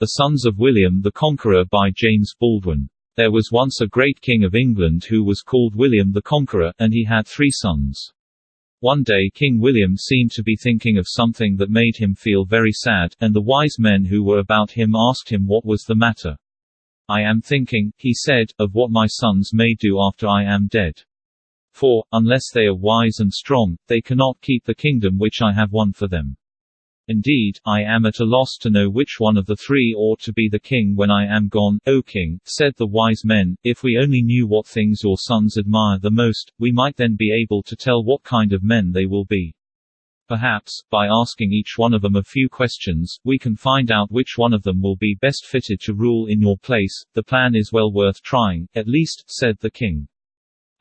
The Sons of William the Conqueror by James Baldwin. There was once a great king of England who was called William the Conqueror, and he had 3 sons. One day King William seemed to be thinking of something that made him feel very sad, and the wise men who were about him asked him what was the matter. "I am thinking," he said, "of what my sons may do after I am dead. For, unless they are wise and strong, they cannot keep the kingdom which I have won for them. Indeed, I am at a loss to know which one of the 3 ought to be the king when I am gone." "O king," said the wise men, "if we only knew what things your sons admire the most, we might then be able to tell what kind of men they will be. Perhaps, by asking each one of them a few questions, we can find out which one of them will be best fitted to rule in your place. The plan is well worth trying, at least," said the king.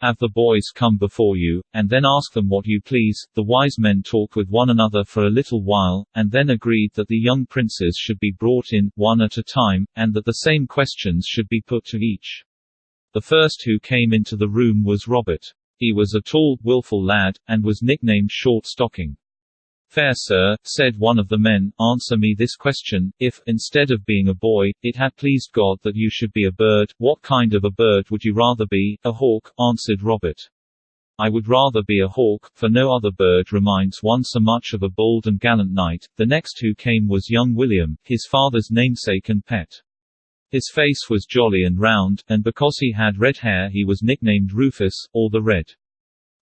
"Have the boys come before you, and then ask them what you please." The wise men talked with one another for a little while, and then agreed that the young princes should be brought in, one at a time, and that the same questions should be put to each. The first who came into the room was Robert. He was a tall, wilful lad, and was nicknamed Short Stocking. "Fair sir," said one of the men, "answer me this question: if, instead of being a boy, it had pleased God that you should be a bird, what kind of a bird would you rather be?" "A hawk," answered Robert. "I would rather be a hawk, for no other bird reminds one so much of a bold and gallant knight." The next who came was young William, his father's namesake and pet. His face was jolly and round, and because he had red hair he was nicknamed Rufus, or the Red.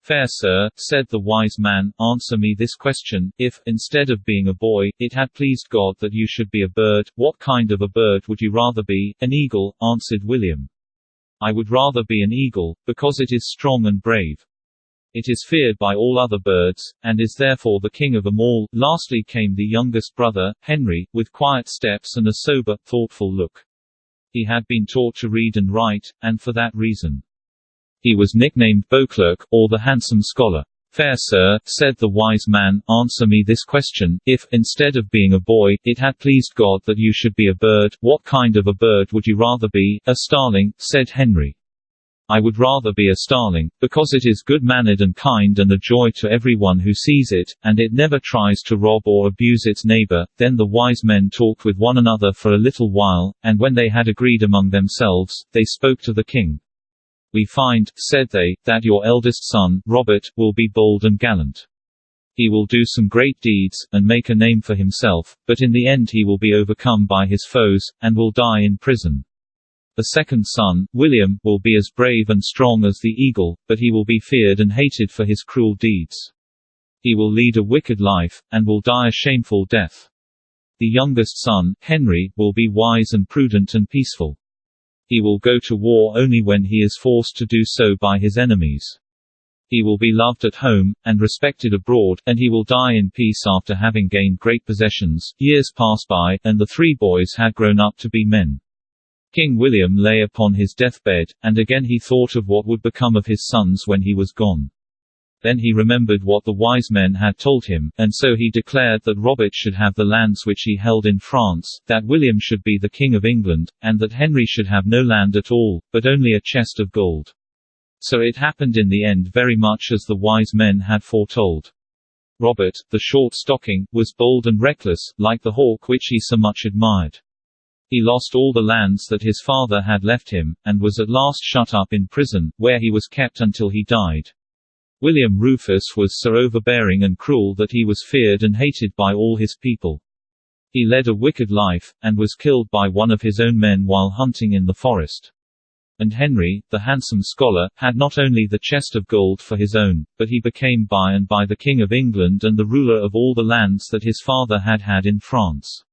"Fair sir," said the wise man, "answer me this question: if, instead of being a boy, it had pleased God that you should be a bird, what kind of a bird would you rather be?" "An eagle," answered William. "I would rather be an eagle, because it is strong and brave. It is feared by all other birds, and is therefore the king of them all." Lastly came the youngest brother, Henry, with quiet steps and a sober, thoughtful look. He had been taught to read and write, and for that reason he was nicknamed Beauclerk, or the handsome scholar. "Fair sir," said the wise man, "answer me this question: if, instead of being a boy, it had pleased God that you should be a bird, what kind of a bird would you rather be?" "A starling," said Henry. "I would rather be a starling, because it is good-mannered and kind and a joy to everyone who sees it, and it never tries to rob or abuse its neighbor." Then the wise men talked with one another for a little while, and when they had agreed among themselves, they spoke to the king. "We find," said they, "that your eldest son, Robert, will be bold and gallant. He will do some great deeds, and make a name for himself, but in the end he will be overcome by his foes, and will die in prison. The second son, William, will be as brave and strong as the eagle, but he will be feared and hated for his cruel deeds. He will lead a wicked life, and will die a shameful death. The youngest son, Henry, will be wise and prudent and peaceful. He will go to war only when he is forced to do so by his enemies. He will be loved at home, and respected abroad, and he will die in peace after having gained great possessions." Years passed by, and the 3 boys had grown up to be men. King William lay upon his deathbed, and again he thought of what would become of his sons when he was gone. Then he remembered what the wise men had told him, and so he declared that Robert should have the lands which he held in France, that William should be the King of England, and that Henry should have no land at all, but only a chest of gold. So it happened in the end very much as the wise men had foretold. Robert, the Short Stocking, was bold and reckless, like the hawk which he so much admired. He lost all the lands that his father had left him, and was at last shut up in prison, where he was kept until he died. William Rufus was so overbearing and cruel that he was feared and hated by all his people. He led a wicked life, and was killed by one of his own men while hunting in the forest. And Henry, the handsome scholar, had not only the chest of gold for his own, but he became by and by the King of England and the ruler of all the lands that his father had had in France.